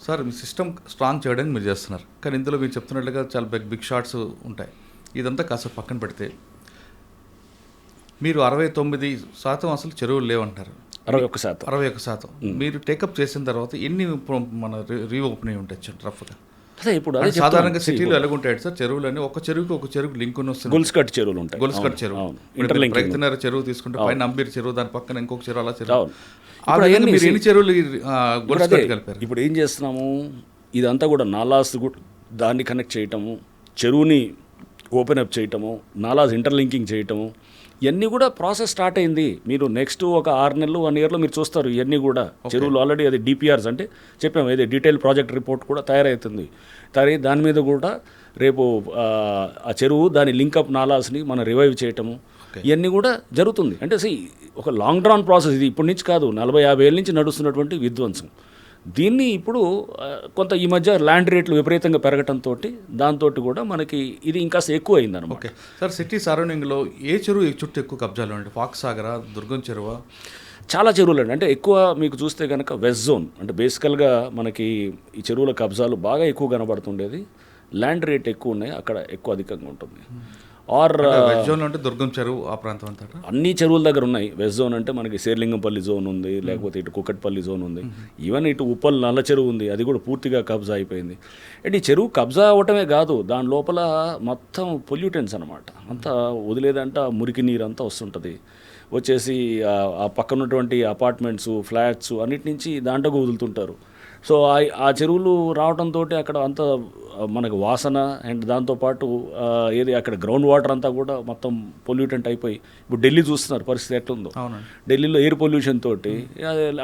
Sir మీ system strong చేయడానికి మీరు చేస్తున్నారు, కానీ ఇందులో మీరు చెప్తున్నట్లుగా చాలా బిగ్ షాట్స్ ఉంటాయి. ఇదంతా కాస్త పక్కన పెడితే మీరు 69% అసలు చెరువులు లేవంటారు. 61%. మీరు టేకప్ చేసిన తర్వాత ఎన్ని మన రీఓపెన్ అయి ఉంటాయి రఫ్గా? అదే ఇప్పుడు సాధారణంగా సిటీలో ఎలాగుంటాయి సార్ చెరువులని? ఒక చెరువుకి ఒక చెరువుకి లింక్ వస్తుంది. గొలుసుకట్ చెరువులు ఉంటాయి. గొలుసుకట్ చెరువు, ప్రయత్నార చెరువు తీసుకుంటే పైన అంబీర్ చెరువు, దాని పక్కన ఇంకొక చెరువు, అలా చెరువు. మీరు ఎన్ని చెరువులు గొలుసుకట్ కలిపారు? ఇప్పుడు ఏం చేస్తున్నాము, ఇదంతా కూడా నాలాస్ దాన్ని కనెక్ట్ చేయటము, చెరువుని ఓపెన్ అప్ చేయటము, నాలాస్ ఇంటర్లింకింగ్ చేయటము, ఇవన్నీ కూడా ప్రాసెస్ స్టార్ట్ అయింది. మీరు నెక్స్ట్ ఒక 6 నెలలు 1 ఇయర్లో మీరు చూస్తారు ఇవన్నీ కూడా చెరువులు ఆల్రెడీ. అది డిపిఆర్స్ అంటే చెప్పాము, ఏది డీటెయిల్ ప్రాజెక్ట్ రిపోర్ట్ కూడా తయారవుతుంది. దాని మీద కూడా రేపు ఆ చెరువు దాని లింకప్ నాలాస్ని మనం రివైవ్ చేయటము, ఇవన్నీ కూడా జరుగుతుంది. అంటే ఒక లాంగ్ డ్రాన్ ప్రాసెస్ ఇది. ఇప్పటి నుంచి కాదు, 40-50 ఏళ్ళ నుంచి నడుస్తున్నటువంటి విధ్వంసం. దీన్ని ఇప్పుడు కొంత ఈ మధ్య ల్యాండ్ రేట్లు విపరీతంగా పెరగటంతో దాంతో కూడా మనకి ఇది ఇంకా ఎక్కువ అయిందన్నమాట. ఓకే సార్, సిటీ సరౌండింగ్లో ఏ చెరువు చుట్టూ ఎక్కువ కబ్జాలు ఉంటాయి? ఫాక్స్ సాగరా, దుర్గం చెరువా? చాలా చెరువులు అండి. అంటే ఎక్కువ మీకు చూస్తే కనుక వెస్ట్ జోన్, అంటే బేసికల్గా మనకి ఈ చెరువుల కబ్జాలు బాగా ఎక్కువ కనబడుతుండేది. ల్యాండ్ రేట్ ఎక్కువ ఉన్నాయి, అక్కడ ఎక్కువ అధికంగా ఉంటుంది. వెస్ట్ జోన్ అంటే దుర్గం చెరువు ఆ ప్రాంతం అంతా అన్ని చెరువుల దగ్గర ఉన్నాయి. వెస్ట్ జోన్ అంటే మనకి శేర్లింగంపల్లి జోన్ ఉంది, లేకపోతే ఇటు కుక్కట్పల్లి జోన్ ఉంది, ఈవెన్ ఇటు ఉప్పల్ నల్ల చెరువు ఉంది, అది కూడా పూర్తిగా కబ్జా అయిపోయింది. అంటే ఈ చెరువు కబ్జా అవ్వటమే కాదు, దాని లోపల మొత్తం పొల్యూటెంట్స్ అనమాట, అంతా వదిలేదంట మురికి నీరు అంతా వస్తుంటుంది. వచ్చేసి ఆ పక్కన ఉన్నటువంటి అపార్ట్మెంట్స్, ఫ్లాట్స్ అన్నిటి నుంచి దాంట్లోకి వదులుతుంటారు. సో ఆ చెరువులు రావడంతో అక్కడ అంతా మనకు వాసన, అండ్ దాంతోపాటు ఏది అక్కడ గ్రౌండ్ వాటర్ అంతా కూడా మొత్తం పొల్యూటెంట్ అయిపోయి, ఇప్పుడు ఢిల్లీ చూస్తున్నారు పరిస్థితి ఎట్లుందో. ఢిల్లీలో ఎయిర్ పొల్యూషన్ తోటి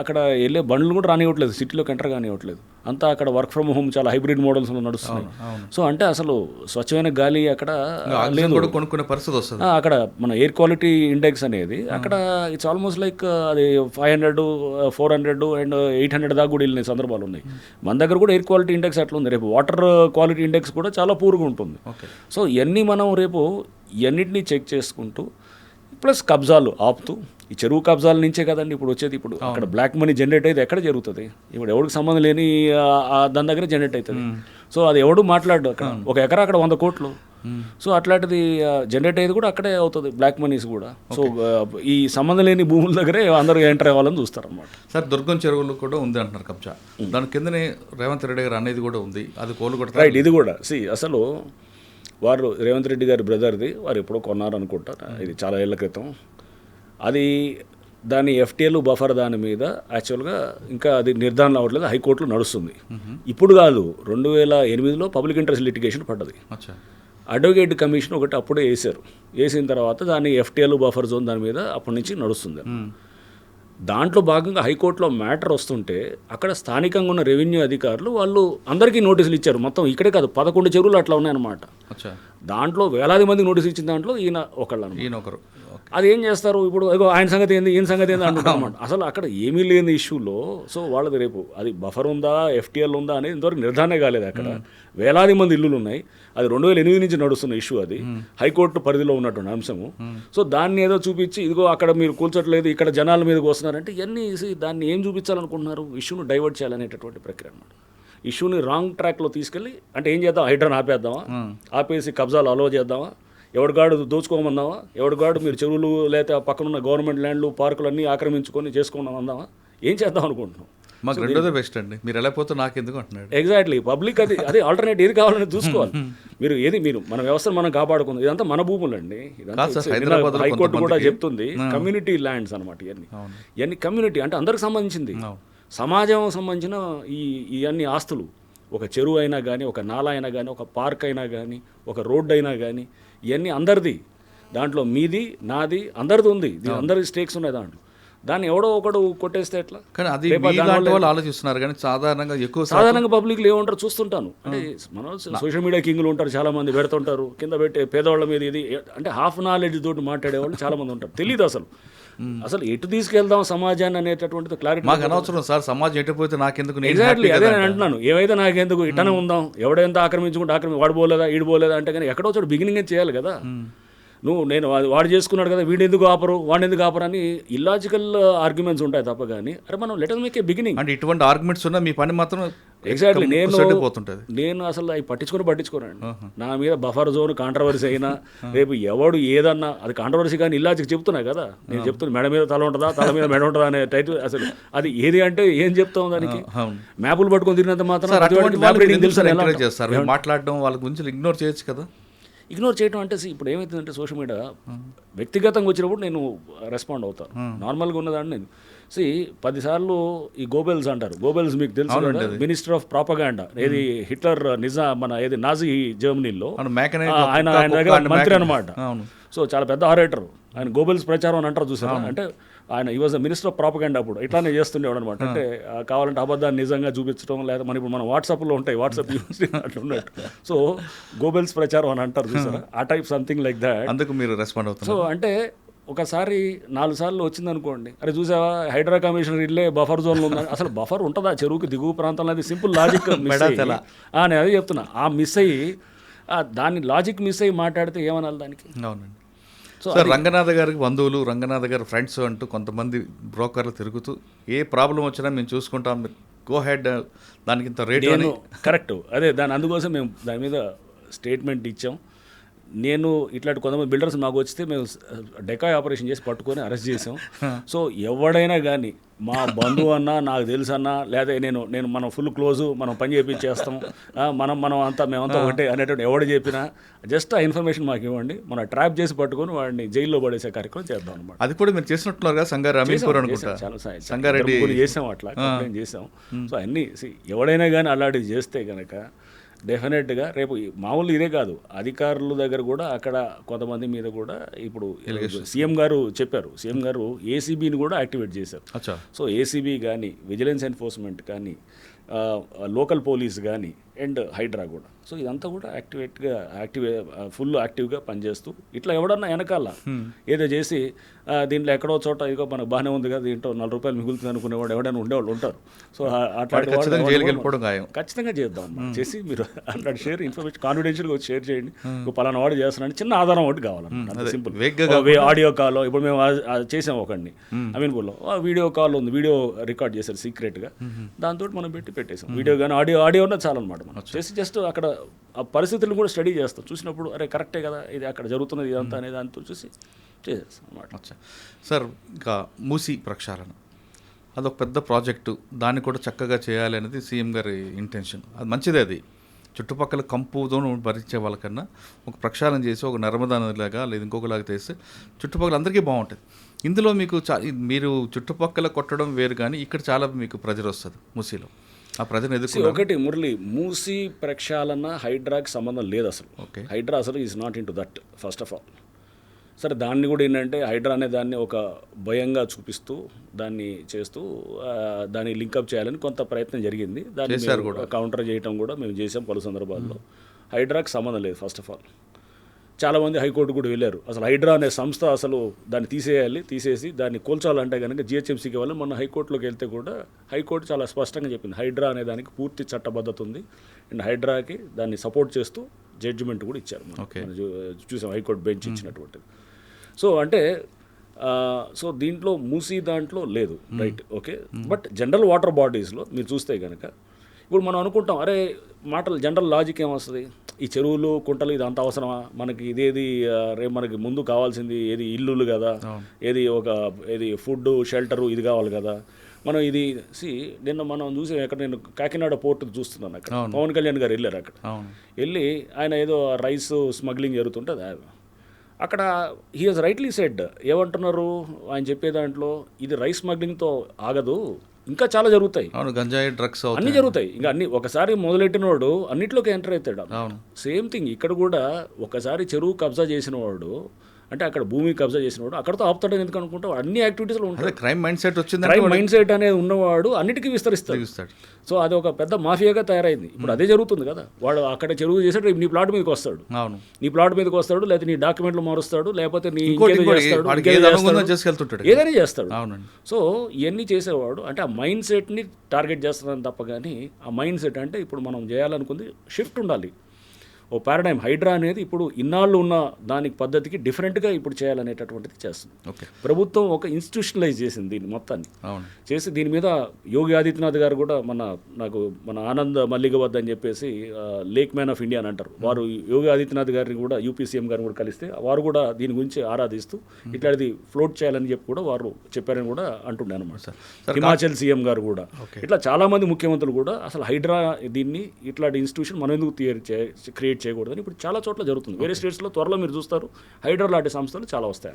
అక్కడ వెళ్ళే బండ్లు కూడా రానివ్వట్లేదు, సిటీలోకి ఎంటర్ కానివ్వట్లేదు. అంతా అక్కడ వర్క్ ఫ్రమ్ హోమ్ చాలా హైబ్రిడ్ మోడల్స్లో నడుస్తున్నాయి. సో అంటే అసలు స్వచ్ఛమైన గాలి అక్కడ కొనుక్కునే పరిస్థితి వస్తుంది. అక్కడ మన ఎయిర్ క్వాలిటీ ఇండెక్స్ అనేది అక్కడ ఇట్స్ ఆల్మోస్ట్ లైక్ అది 500, 400 అండ్ 800 దాకా కూడా వెళ్ళిన సందర్భాలు ఉన్నాయి. మన దగ్గర కూడా ఎయిర్ క్వాలిటీ ఇండెక్స్ అట్లా ఉంది. రేపు వాటర్ క్వాలిటీ ఇండెక్స్ కూడా చాలా పూర్గా ఉంటుంది. సో ఇవన్నీ మనం రేపు ఇవన్నిటినీ చెక్ చేసుకుంటూ ప్లస్ కబ్జాలు ఆపుతూ, ఈ చెరువు కబ్జాల నుంచే కదండి ఇప్పుడు వచ్చేది. ఇప్పుడు అక్కడ బ్లాక్ మనీ జనరేట్ అయితే ఎక్కడ జరుగుతుంది? ఇప్పుడు ఎవరికి సంబంధం లేని దాని దగ్గర జనరేట్ అవుతుంది. సో అది ఎవడు మాట్లాడు, అక్కడ ఒక ఎకరా అక్కడ 100 కోట్లు. సో అట్లాంటిది జనరేట్ అయ్యేది కూడా అక్కడే అవుతుంది, బ్లాక్ మనీస్ కూడా. సో ఈ సంబంధం లేని భూముల దగ్గరే అందరూ ఎంటర్ అవ్వాలని చూస్తారు అన్నమాట. సార్ దుర్గం చెరువులు కూడా ఉంది అంటున్నారు కబ్జా, దాని కిందనే రేవంత్ రెడ్డి గారు అనేది కూడా ఉంది, అది కోలు కూడా రైట్. ఇది కూడా అసలు వారు రేవంత్ రెడ్డి గారి బ్రదర్ది, వారు ఎప్పుడో కొన్నారు అనుకుంటా, ఇది చాలా ఏళ్ల క్రితం. అది దాని ఎఫ్టీఎల్ బఫర్ దాని మీద యాక్చువల్గా ఇంకా అది నిర్ధారణ అవ్వట్లేదు, హైకోర్టులో నడుస్తుంది. ఇప్పుడు కాదు, 2008లో పబ్లిక్ ఇంట్రెస్ట్ లిటిగేషన్ పడ్డది. అడ్వకేట్ కమిషన్ ఒకటి అప్పుడే వేసిన తర్వాత దాన్ని ఎఫ్టీఎల్ బఫర్ జోన్ దాని మీద అప్పటి నుంచి నడుస్తుంది. దాంట్లో భాగంగా హైకోర్టులో మ్యాటర్ వస్తుంటే అక్కడ స్థానికంగా ఉన్న రెవెన్యూ అధికారులు వాళ్ళు అందరికీ నోటీసులు ఇచ్చారు. మొత్తం ఇక్కడే కాదు, 11 చెరువులు అట్లా ఉన్నాయన్నమాట. దాంట్లో వేలాది మంది నోటీసులు ఇచ్చిన దాంట్లో ఈయన ఒకరు. అది ఏం చేస్తారు ఇప్పుడు, ఆయన సంగతి ఏంది, ఈయన సంగతి ఏంది అంటున్నారు అన్నమాట. అసలు అక్కడ ఏమీ లేని ఇష్యూలో సో వాళ్ళది రేపు అది బఫర్ ఉందా, ఎఫ్టీఎల్ ఉందా అనేది ఇంతవరకు నిర్ధారణ కాలేదు. అక్కడ వేలాది మంది ఇల్లులు ఉన్నాయి. అది 2008 నుంచి నడుస్తున్న ఇష్యూ, అది హైకోర్టు పరిధిలో ఉన్నటువంటి అంశము. సో దాన్ని ఏదో చూపించి ఇదిగో అక్కడ మీరు కూల్చట్లేదు, ఇక్కడ జనాల మీదకి వస్తున్నారంటే ఇవన్నీ దాన్ని ఏం చూపించాలనుకుంటున్నారు? ఇష్యూను డైవర్ట్ చేయాలనేటటువంటి ప్రక్రియ అన్నమాట. ఇష్యూని రాంగ్ ట్రాక్లో తీసుకెళ్ళి అంటే ఏం చేద్దాం, హైడ్రాన్ ఆపేద్దామా, ఆపేసి కబ్జాలు అలో చేద్దామా, ఎవడిగాడు దోచుకోమందామా, ఎవడిగాడు మీరు చెరువులు లేకపోతే పక్కనున్న గవర్నమెంట్ ల్యాండ్లు పార్కులు అన్నీ ఆక్రమించుకొని చేసుకున్నాం అందామా, ఏం చేద్దాం అనుకుంటున్నాం? మాకు రెండోదే బెస్ట్ అండి, మీరు ఎలా పోతే నాకు ఎందుకు అంటున్నాడు. ఎగ్జాక్ట్లీ, పబ్లిక్ అదే ఆల్టర్నేట్ ఏది కావాలని చూసుకోవాలి. మీరు మన వ్యవస్థను మనం కాపాడుకుంది, ఇదంతా మన భూములండి. హైకోర్టు కూడా చెప్తుంది కమ్యూనిటీ ల్యాండ్స్ అనమాట. ఇవన్నీ కమ్యూనిటీ అంటే అందరికి సంబంధించింది, సమాజం సంబంధించిన ఇవన్నీ ఆస్తులు. ఒక చెరువు అయినా కానీ, ఒక నాలా అయినా కానీ, ఒక పార్క్ అయినా కానీ, ఒక రోడ్డు అయినా కానీ, ఇవన్నీ అందరిది. దాంట్లో మీది, నాది, అందరిది ఉంది, అందరి స్టేక్స్ ఉన్నాయి దాంట్లో. దాన్ని ఎవడో ఒకడు కొట్టేస్తే ఎట్లా? కానీ అది వాళ్ళు ఆలోచిస్తున్నారు, కానీ సాధారణంగా పబ్లిక్లు ఏమంటారు చూస్తుంటాను. అంటే మనం సోషల్ మీడియా కింగ్లు ఉంటారు, చాలా మంది పెడుతుంటారు కింద పెట్టే పేదవాళ్ళ మీద. ఇది అంటే హాఫ్ నాలెడ్జ్ తోటి మాట్లాడేవాళ్ళు చాలా మంది ఉంటారు. తెలియదు అసలు ఎటు తీసుకెళ్దాం సమాజాన్ని అనేటటువంటిది క్లారిటీ మాకు అనవసరం సార్. సమాజం ఎటుపోతే నాకెందుకు? ఎగ్జాక్ట్లీ అదే నేను అంటున్నాను. ఏమైతే నాకెందుకు, ఇట్టనే ఉందాం, ఎవడెంత ఆక్రమించుకుంటే వాడు పోలేదా, ఈడు పోలేదా అంటే, కానీ ఎక్కడో చోటు బిగినింగ్ చేయాలి కదా. నేను వాడు చేసుకున్నాడు కదా వీడు ఎందుకు ఆపరు వాడు ఎందుకు ఆపరు అని ఇల్లాజికల్ ఆర్గ్యుమెంట్స్ ఉంటాయి తప్ప కానీ అరే మనం let us make a beginning. అంటే ఇటువంటి ఆర్గ్యుమెంట్స్ ఉన్నా మీ పని మాత్రం ఎగ్జాక్ట్లీ పోతుంటుంది. నేను అసలు అవి పట్టించుకోనండి. నా మీద బఫర్ జోన్ కాంట్రవర్సీ అయినా రేపు ఎవడు ఏదన్నా అది కాంట్రవర్సీ కానీ ఇల్లాజిక్ చెప్తున్నా కదా నేను చెప్తున్నా మెడ మీద తల ఉంటుందా తల మీద మెడ ఉంటుందా అనే టైటిల్ అసలు అది ఏది అంటే ఏం చెప్తాం దానికి మ్యాపులు పట్టుకొని తిరిగినంత మాత్రం మాట్లాడడం వాళ్ళ గురించి ఇగ్నోర్ చేయొచ్చు కదా. ఇగ్నోర్ చేయడం అంటే ఇప్పుడు ఏమవుతుందంటే సోషల్ మీడియా వ్యక్తిగతంగా వచ్చినప్పుడు నేను రెస్పాండ్ అవుతాను. నార్మల్గా ఉన్నదాన్ని నేను 10 సార్లు ఈ గోబెల్స్ అంటారు. గోబెల్స్ మీకు తెలుసు, మినిస్టర్ ఆఫ్ ప్రాపగాండా, ఏది హిట్లర్ మన ఏది నాజీ జర్మనీలో ఆయన దగ్గర మంత్రి అనమాట. సో చాలా పెద్ద ఆరేటర్ ఆయన. గోబెల్స్ ప్రచారం అని అంటారు చూసారా, అంటే ఆయన ఈ వాజ్ మినిస్టర్ ఆఫ్ ప్రాపగాండా అప్పుడు ఇట్లానే చేస్తుండేవాడు అనమాట. అంటే కావాలంటే అబద్ధాన్ని నిజంగా చూపించడం, లేదా మన ఇప్పుడు మన వాట్సాప్లో ఉంటాయి వాట్సాప్ యూస్ అట్లా ఉన్నట్టు. సో గోబెల్స్ ప్రచారం అని అంటారు చూసారా, ఆ టైప్ సంథింగ్ లైక్ దాట్. అందుకు మీరు రెస్పాండ్ అవుతారు. సో అంటే ఒకసారి 4 సార్లు వచ్చిందనుకోండి, అరే చూసావా హైడ్రా కమిషనర్ ఇల్లే బఫర్ జోన్లో ఉందా, అసలు బఫర్ ఉంటుందా చెరువుకి దిగువ ప్రాంతంలో, అది సింపుల్ లాజిక్ నేను అదే చెప్తున్నా. ఆ మిస్ అయ్యి దాన్ని లాజిక్ మిస్ అయ్యి మాట్లాడితే ఏమనాలి దానికి. అవునండి. సో రంగనాథ్ గారికి బంధువులు, రంగనాథ్ గారి ఫ్రెండ్స్ అంటూ కొంతమంది బ్రోకర్లు తిరుగుతూ ఏ ప్రాబ్లం వచ్చినా మేము చూసుకుంటాం, గో హెడ్, దానికి ఇంత రేట్ అని. కరెక్ట్, అదే అందుకోసం మేము దాని మీద స్టేట్మెంట్ ఇచ్చాం. నేను ఇట్లాంటి కొంతమంది బిల్డర్స్ మాకు వస్తే మేము డెకాయ్ ఆపరేషన్ చేసి పట్టుకొని అరెస్ట్ చేసాం. సో ఎవడైనా కానీ మా బంధువు అన్నా నాకు తెలుసు అన్నా, లేదా నేను మనం ఫుల్ క్లోజు, మనం పని చేపించేస్తాం, మేమంతా ఒకటే అనేటువంటి ఎవడు చెప్పినా జస్ట్ ఆ ఇన్ఫర్మేషన్ మాకు ఇవ్వండి, మనం ట్రాప్ చేసి పట్టుకొని వాడిని జైల్లో పడేసే కార్యక్రమం చేద్దాం అనమాట. అది కూడా మీరు చేసినట్టున్నారు కదా సంగారెడ్డి చేసాం, అట్లా కంప్లైంట్ చేసాం. సో అన్నీ ఎవడైనా కానీ అలాంటివి చేస్తే కనుక డెఫినెట్గా రేపు మామూలు ఇదే కాదు, అధికారుల దగ్గర కూడా అక్కడ కొంతమంది మీద కూడా ఇప్పుడు సీఎం గారు చెప్పారు, సీఎం గారు ఏసీబీని కూడా యాక్టివేట్ చేశారు. సో ఏసీబీ కానీ, విజిలెన్స్ ఎన్ఫోర్స్మెంట్ కానీ, లోకల్ పోలీస్ కానీ అండ్ హైడ్రా కూడా. సో ఇదంతా కూడా ఫుల్ యాక్టివ్గా పనిచేస్తూ ఇట్లా ఎవడన్నా వెనకాల ఏదో చేసి దీంట్లో ఎక్కడో చోట ఇదిగో మనకు బాగానే ఉంది కదా, దీంట్లో 4 రూపాయలు మిగులుతుంది అనుకునేవాడు ఎవడైనా ఉండేవాళ్ళు ఉంటారు. సో అట్లాంటి ఖచ్చితంగా చేద్దాం. చేసి మీరు అట్లాంటి షేర్ ఇన్ఫర్మేషన్ కాన్ఫిడెన్షియల్గా వచ్చి షేర్ చేయండి. పలానా వాడు చేస్తున్నాను, చిన్న ఆధారం ఒకటి కావాలన్నమాట, సింపుల్. ఆడియో కాల్ ఇప్పుడు మేము చేసాం ఒకడిని అమీన్పూర్లో, వీడియో కాల్ ఉంది, వీడియో రికార్డ్ చేశారు సీక్రెట్గా, దాంతో మనం పెట్టేసాం. వీడియో కానీ ఆడియో ఉన్నా చాలన్నమాట. మనం చేసి జస్ట్ అక్కడ ఆ పరిస్థితులను కూడా స్టడీ చేస్తాం, చూసినప్పుడు అరే కరెక్టే కదా ఇది అక్కడ జరుగుతున్నది ఇదంతా అనే దాంతో చూసి చేసేస్తాం అన్నమాట. సార్ ఇంకా మూసీ ప్రక్షాళన అదొక పెద్ద ప్రాజెక్టు, దాన్ని కూడా చక్కగా చేయాలి అనేది సీఎం గారి ఇంటెన్షన్. అది మంచిదే. అది చుట్టుపక్కల కంపుతో భరించే వాళ్ళకన్నా ఒక ప్రక్షాళన చేసి ఒక నర్మదా నదిలాగా లేదా ఇంకొకలాగా చేస్తే చుట్టుపక్కల అందరికీ బాగుంటుంది. ఇందులో మీకు మీరు చుట్టుపక్కల కొట్టడం వేరు, కానీ ఇక్కడ చాలా మీకు ప్రెజర్ వస్తుంది మూసీలో. ఆ ప్రజలు ఎదుర్కొంటే ఒకటి మురళి, మూసీ ప్రక్షాళన హైడ్రాకి సంబంధం లేదు అసలు. హైడ్రా అసలు is not in to that first of all. సరే దాన్ని కూడా ఏంటంటే హైడ్రా అనే దాన్ని ఒక భయంగా చూపిస్తూ దాన్ని చేస్తూ దాన్ని లింకప్ చేయాలని కొంత ప్రయత్నం జరిగింది. దాన్ని కౌంటర్ చేయడం కూడా మేము చేసాం పలు సందర్భాల్లో. హైడ్రాకి సంబంధం లేదు ఫస్ట్ ఆఫ్ ఆల్. చాలామంది హైకోర్టు కూడా వెళ్ళారు, అసలు హైడ్రా అనే సంస్థ అసలు దాన్ని తీసేసి దాన్ని కూల్చాలంటే కనుక జిహెచ్ఎంసీకి వెళ్ళి మొన్న హైకోర్టులోకి వెళ్తే కూడా హైకోర్టు చాలా స్పష్టంగా చెప్పింది హైడ్రా అనే దానికి పూర్తి చట్టబద్ధత ఉంది అండ్ హైడ్రాకి దాన్ని సపోర్ట్ చేస్తూ జడ్జిమెంట్ కూడా ఇచ్చారు. చూసాం హైకోర్టు బెంచ్ ఇచ్చినటువంటిది. సో అంటే దీంట్లో మూసీ దాంట్లో లేదు, right, okay. But general water బాడీస్లో మీరు చూస్తే కనుక ఇప్పుడు మనం అనుకుంటాం అరే జనరల్ లాజిక్ ఏమొస్తుంది, ఈ చెరువులు కుంటలు ఇది అంత అవసరమా మనకి, ఇదేది రేపు మనకి ముందు కావాల్సింది ఏది ఇల్లులు కదా, ఏది ఫుడ్ షెల్టరు ఇది కావాలి కదా. మనం ఇది నిన్న మనం చూసి అక్కడ నేను కాకినాడ పోర్టు చూస్తున్నాను, అక్కడ పవన్ కళ్యాణ్ గారు వెళ్ళారు, అక్కడ వెళ్ళి ఆయన ఏదో రైస్ స్మగ్లింగ్ జరుగుతుంటుంది అక్కడ. హీ హాజ్ రైట్లీ సెడ్, ఏమంటున్నారు ఆయన చెప్పే దాంట్లో, ఇది రైస్ స్మగ్లింగ్తో ఆగదు, ఇంకా చాలా జరుగుతాయి, గంజాయి డ్రగ్స్ అన్నీ జరుగుతాయి. ఇంకా అన్ని ఒకసారి మొదలెట్టినవాడు అన్నిట్లోకి ఎంటర్ అవుతాడు. సేమ్ థింగ్ ఇక్కడ కూడా ఒకసారి చెరువు కబ్జా చేసిన వాడు, అంటే అక్కడ భూమి కబ్జా చేసినవాడు అక్కడతో ఆపుతాడని ఎందుకు అనుకుంటావు, అన్ని యాక్టివిటీస్లో ఉంటాయి. క్రైమ్ మైండ్ సెట్ వచ్చింది, క్రైమ్ మైండ్ సెట్ అనేది ఉన్నవాడు అన్నిటికీ విస్తరిస్తాడు. సో అది ఒక పెద్ద మాఫియాగా తయారైంది. ఇప్పుడు అదే జరుగుతుంది కదా, వాడు అక్కడ చెరువు చేసాడు, నీ ప్లాట్ మీదకి వస్తాడు, నీ ప్లాట్ మీదకి వస్తాడు, లేకపోతే నీ డాక్యుమెంట్లు మారుస్తాడు, లేకపోతే నీ ఏదైనా చేస్తాడు. సో ఇవన్నీ చేసేవాడు అంటే ఆ మైండ్ సెట్ని టార్గెట్ చేస్తున్నాను తప్ప కానీ, ఆ మైండ్ సెట్ అంటే ఇప్పుడు మనం చేయాలనుకుంది షిఫ్ట్ ఉండాలి. ఓ పారాడైమ్ హైడ్రా అనేది ఇప్పుడు ఇన్నాళ్ళు ఉన్న దానికి పద్ధతికి డిఫరెంట్గా ఇప్పుడు చేయాలనేటటువంటిది చేస్తుంది. ఓకే. ప్రభుత్వం ఒక ఇన్స్టిట్యూషనలైజ్ చేసింది దీన్ని మొత్తాన్ని అవును. చేసి దీని మీద యోగి ఆదిత్యనాథ్ గారు కూడా మన ఆనంద్ మల్లిగ వద్ద అని చెప్పేసి లేక్ మ్యాన్ ఆఫ్ ఇండియా అని అంటారు. వారు యోగి ఆదిత్యనాథ్ గారిని కూడా యూపీ సీఎం గారిని కూడా కలిస్తే వారు కూడా దీని గురించి ఆరాధిస్తూ ఇట్లాంటిది ఫ్లోట్ చేయాలని చెప్పి కూడా వారు చెప్పారని కూడా అంటుండే అనమాట. హిమాచల్ సీఎం గారు కూడా ఇట్లా చాలామంది ముఖ్యమంత్రులు కూడా అసలు హైడ్రా దీన్ని ఇట్లాంటి ఇన్స్టిట్యూషన్ మనం ఎందుకు క్రియేట్ చేయకూడదని ఇప్పుడు చాలా చోట్ల జరుగుతుంది. వేరే స్టేట్స్లో త్వరలో మీరు చూస్తారు హైడ్రా లాంటి సంస్థలు చాలా వస్తాయి.